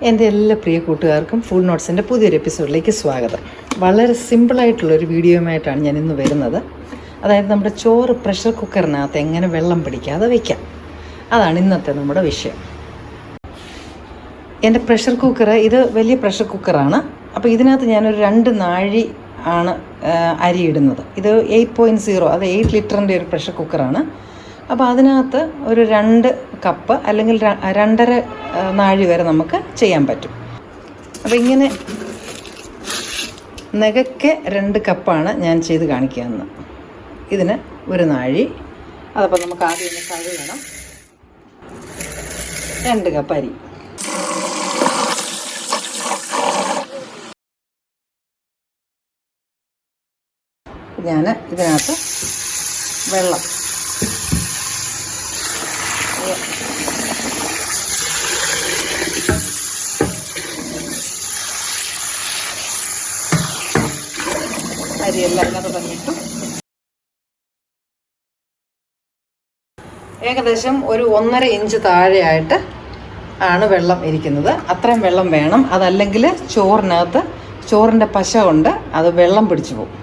എൻ്റെ എല്ലാ പ്രിയ കൂട്ടുകാർക്കും ഫുഡ് നോട്ട്സിൻ്റെ പുതിയൊരു എപ്പിസോഡിലേക്ക് സ്വാഗതം. വളരെ സിമ്പിളായിട്ടുള്ളൊരു വീഡിയോയുമായിട്ടാണ് ഞാൻ ഇന്ന് വരുന്നത്. അതായത് നമ്മുടെ ചോറ് പ്രഷർ കുക്കറിനകത്ത് എങ്ങനെ വെള്ളം പിടിക്കാതെ വയ്ക്കാം, അതാണ് ഇന്നത്തെ നമ്മുടെ വിഷയം. എൻ്റെ പ്രഷർ കുക്കർ ഇത് വലിയ പ്രഷർ കുക്കറാണ്. അപ്പോൾ ഇതിനകത്ത് ഞാനൊരു 2 നാഴി ആണ് അരി ഇടുന്നത്. ഇത് 8.0, അത് 8 ലിറ്ററിൻ്റെ ഒരു പ്രഷർ കുക്കറാണ്. അപ്പോൾ അതിനകത്ത് ഒരു 2 കപ്പ് അല്ലെങ്കിൽ 2.5 നാഴി വരെ നമുക്ക് ചെയ്യാൻ പറ്റും. അപ്പോൾ ഇങ്ങനെ നെകയ്ക്ക് 2 കപ്പാണ് ഞാൻ ചെയ്ത് കാണിക്കുന്നത്. ഇതിന് 1 നാഴി. അതപ്പോൾ നമുക്ക് ആദ്യം ഒന്ന് കഴുകണം. 2 കപ്പ് അരി. ഞാൻ ഇതിനകത്ത് വെള്ളം അരിയെല്ലാം അതിനകത്ത് തന്നിട്ടു. ഏകദേശം ഒരു 1.5 ഇഞ്ച് താഴെയായിട്ട് ആണ് വെള്ളം ഇരിക്കുന്നത്. അത്രയും വെള്ളം വേണം. അതല്ലെങ്കിൽ ചോറിൻ്റെ പശ കൊണ്ട് അത് വെള്ളം പിടിച്ചു പോകും.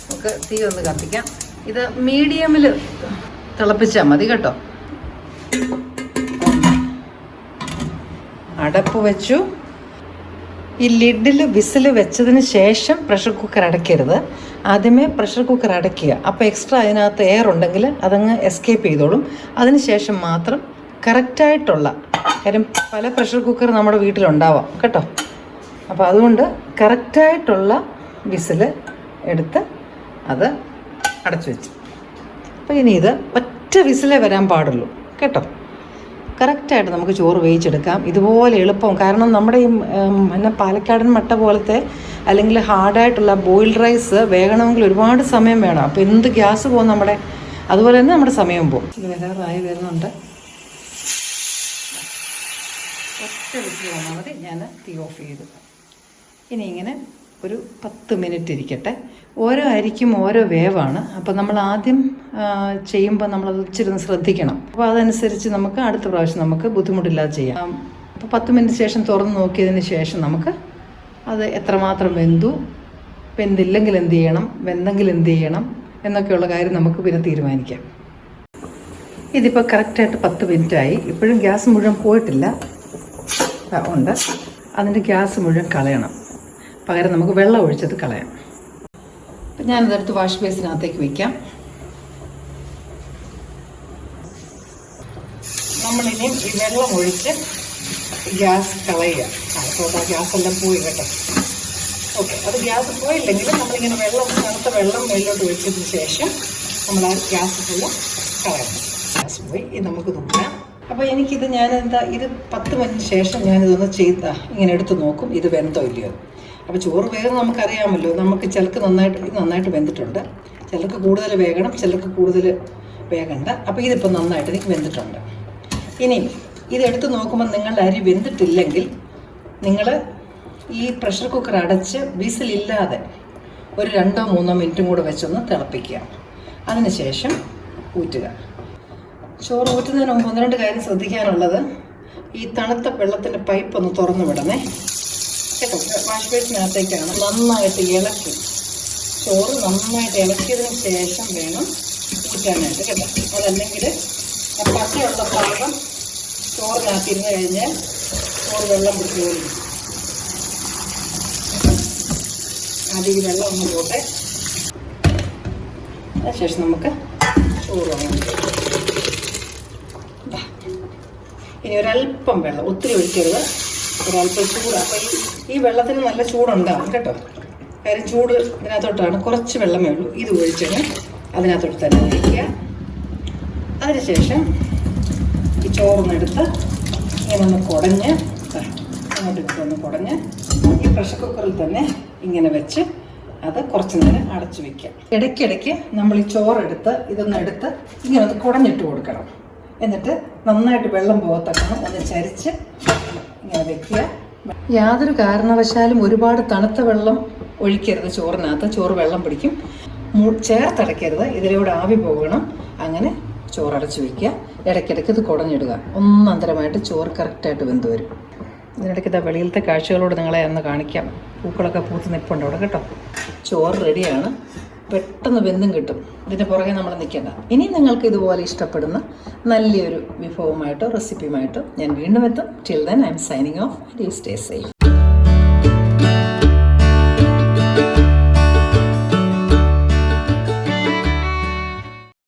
നമുക്ക് തീ ഒന്ന് കത്തിക്കാം. ഇത് മീഡിയമിൽ തിളപ്പിച്ചാൽ മതി കേട്ടോ. അടപ്പ് വെച്ചു. ഈ ലിഡിൽ വിസിൽ വെച്ചതിന് ശേഷം പ്രഷർ കുക്കർ അടയ്ക്കരുത്. ആദ്യമേ പ്രഷർ കുക്കർ അടയ്ക്കുക. അപ്പോൾ എക്സ്ട്രാ അതിനകത്ത് എയർ ഉണ്ടെങ്കിൽ അതങ്ങ് എസ്കേപ്പ് ചെയ്തോളും. അതിന് ശേഷം മാത്രം കറക്റ്റായിട്ടുള്ള കാര്യം, പല പ്രഷർ കുക്കർ നമ്മുടെ വീട്ടിലുണ്ടാവാം കേട്ടോ. അപ്പോൾ അതുകൊണ്ട് കറക്റ്റായിട്ടുള്ള വിസിൽ എടുത്ത് അത് അടച്ചു വെച്ചു. അപ്പോൾ ഇനി ഇത് ഒറ്റ വിസിലേ വരാൻ പാടുള്ളൂ കേട്ടോ. കറക്റ്റായിട്ട് നമുക്ക് ചോറ് വേവിച്ചെടുക്കാം. ഇതുപോലെ എളുപ്പം. കാരണം നമ്മുടെ ഈ പാലക്കാടൻ മട്ട പോലത്തെ അല്ലെങ്കിൽ ഹാർഡായിട്ടുള്ള ബോയിൽഡ് റൈസ് വേകണമെങ്കിൽ ഒരുപാട് സമയം വേണം. അപ്പോൾ എന്ത് ഗ്യാസ് പോകും നമ്മുടെ, അതുപോലെ തന്നെ നമ്മുടെ സമയം പോകും. ഇത് വരാറായി വരുന്നുണ്ട്. ഒറ്റ വിസിൽ വന്നാൽ മതി. ഞാൻ തീ ഓഫ് ചെയ്തു. ഇനി ഇങ്ങനെ ഒരു 10 മിനിറ്റ് ഇരിക്കട്ടെ. ഓരോ അരിക്കും ഓരോ വേവാണ്. അപ്പോൾ നമ്മൾ ആദ്യം ചെയ്യുമ്പോൾ നമ്മളത് ഇച്ചിരി ശ്രദ്ധിക്കണം. അപ്പോൾ അതനുസരിച്ച് നമുക്ക് അടുത്ത പ്രാവശ്യം നമുക്ക് ബുദ്ധിമുട്ടില്ലാതെ ചെയ്യാം. അപ്പോൾ 10 മിനിറ്റ് ശേഷം തുറന്ന് നോക്കിയതിന് ശേഷം നമുക്ക് അത് എത്രമാത്രം വെന്തില്ലെങ്കിൽ എന്ത് ചെയ്യണം, വെന്തെങ്കിൽ എന്ത് ചെയ്യണം എന്നൊക്കെയുള്ള കാര്യം നമുക്ക് പിന്നെ തീരുമാനിക്കാം. ഇതിപ്പോൾ കറക്റ്റായിട്ട് 10 മിനിറ്റായി. ഇപ്പോഴും ഗ്യാസ് മുഴുവൻ പോയിട്ടില്ല. ഉണ്ട്. അതിൻ്റെ ഗ്യാസ് മുഴുവൻ കളയണം. പകരം നമുക്ക് വെള്ളം ഒഴിച്ചത് കളയാം. അപ്പം ഞാനതെടുത്ത് വാഷ് ബേസിനകത്തേക്ക് വയ്ക്കാം. നമ്മളിനിയും ഈ വെള്ളം ഒഴിച്ച് ഗ്യാസ് കളയുക. അപ്പോൾ ആ ഗ്യാസെല്ലാം പോയി കേട്ടോ. ഓക്കെ, അത് ഗ്യാസ് പോയില്ലെങ്കിൽ നമ്മളിങ്ങനെ തണുത്ത വെള്ളം വെള്ളോട്ട് ഒഴിച്ചതിന് ശേഷം നമ്മൾ ആ ഗ്യാസ് ഫുള്ള് കളയണം. ഗ്യാസ് പോയി. ഇത് നമുക്ക് നോക്കാം. അപ്പോൾ ഇത് 10 മിനിറ്റിന് ശേഷം ഞാനിതൊന്ന് ഇങ്ങനെ എടുത്ത് നോക്കും, ഇത് വെന്തോ ഇല്ലയോ. അപ്പോൾ ചോറ് വേഗം നമുക്കറിയാമല്ലോ. നമുക്ക് ചിലർക്ക് നന്നായിട്ട് വെന്തിട്ടുണ്ട്, ചിലർക്ക് കൂടുതൽ വേകണം, ചിലർക്ക് കൂടുതൽ വേകണ്ട. അപ്പോൾ ഇതിപ്പോൾ നന്നായിട്ട് എനിക്ക് വെന്തിട്ടുണ്ട്. ഇനി ഇതെടുത്ത് നോക്കുമ്പോൾ നിങ്ങളുടെ അരി വെന്തിട്ടില്ലെങ്കിൽ നിങ്ങൾ ഈ പ്രഷർ കുക്കർ അടച്ച് വിസിലില്ലാതെ ഒരു 2-3 മിനിറ്റും കൂടെ വെച്ചൊന്ന് തിളപ്പിക്കുക. അതിനുശേഷം ഊറ്റുക. ചോറ് ഊറ്റുന്നതിന് മുമ്പ് 1-2 കാര്യം ശ്രദ്ധിക്കാനുള്ളത്, ഈ തണുത്ത വെള്ളത്തിൻ്റെ പൈപ്പ് ഒന്ന് തുറന്നു വിടണേ കേട്ടോ. വാഷ് ബേസിനകത്തേക്കാണ് നന്നായിട്ട് ഇളക്കി, ചോറ് നന്നായിട്ട് ഇളക്കിയതിന് ശേഷം വേണം ഊറ്റാനായിട്ട് കേട്ടോ. അതല്ലെങ്കിൽ ആ പച്ചയുള്ള ഭാഗം ചോറിനകത്തിരുന്ന് കഴിഞ്ഞാൽ ചോറ് വെള്ളം പിടിച്ച് പോലും. ആദ്യം ഈ വെള്ളം ഒന്ന് പോട്ടെ. അതിനുശേഷം നമുക്ക് ചോറ് വാങ്ങാം. ഇനി ഒരല്പം വെള്ളം, ഒത്തിരി ഒഴിക്കരുത്, ഒരല്പം ചൂട്. അപ്പോൾ ഈ വെള്ളത്തിന് നല്ല ചൂടുണ്ടാകും കേട്ടോ. കാര്യം ചൂട് ഇതിനകത്തോട്ടാണ്. കുറച്ച് വെള്ളമേ ഉള്ളൂ. ഇത് ഒഴിച്ചിട്ട് അതിനകത്തോട്ട് തന്നെ ഒഴിക്കുക. അതിനുശേഷം ഈ ചോറൊന്നെടുത്ത് ഇങ്ങനെ ഒന്ന് കുടഞ്ഞ് അങ്ങോട്ട് കുടഞ്ഞ് ഈ പ്രഷർ കുക്കറിൽ തന്നെ ഇങ്ങനെ വെച്ച് അത് കുറച്ച് നേരം അടച്ചു വയ്ക്കുക. ഇടയ്ക്കിടയ്ക്ക് നമ്മൾ ഈ ചോറെടുത്ത് ഇതൊന്നെടുത്ത് ഇങ്ങനെ ഒന്ന് കുടഞ്ഞിട്ട് കൊടുക്കണം. എന്നിട്ട് നന്നായിട്ട് വെള്ളം പോകത്തക്കണം ഒന്ന് ചരിച്ച് ഇങ്ങനെ വെക്കുക. യാതൊരു കാരണവശാലും ഒരുപാട് തണുത്ത വെള്ളം ഒഴിക്കരുത് ചോറിനകത്ത്. ചോറ് വെള്ളം പിടിക്കും. ചേർത്തടയ്ക്കരുത്, ഇതിലൂടെ ആവി പോകണം. അങ്ങനെ ചോറടച്ച് വയ്ക്കുക. ഇടയ്ക്കിടയ്ക്ക് ഇത് കുടഞ്ഞിടുക. ഒന്നന്തരമായിട്ട് ചോറ് കറക്റ്റായിട്ട് വെന്ത് വരും. ഇതിനിടയ്ക്ക് ഇതാ വെളിയിലത്തെ കാഴ്ചകളോട് നിങ്ങളെ ഒന്ന് കാണിക്കാം. പൂക്കളൊക്കെ പൂത്ത് നിൽപ്പുണ്ട് അവിടെ കേട്ടോ. ചോറ് റെഡിയാണ്, പെട്ടെന്ന് വെന്തും കിട്ടും. ഇതിൻ്റെ പുറകെ നമ്മൾ നിൽക്കേണ്ട. ഇനി നിങ്ങൾക്ക് ഇതുപോലെ ഇഷ്ടപ്പെടുന്ന നല്ലൊരു വിഭവമായിട്ടോ റെസിപ്പിയുമായിട്ടോ ഞാൻ വീണ്ടും എത്തും. Till then I M signing off. Stay safe.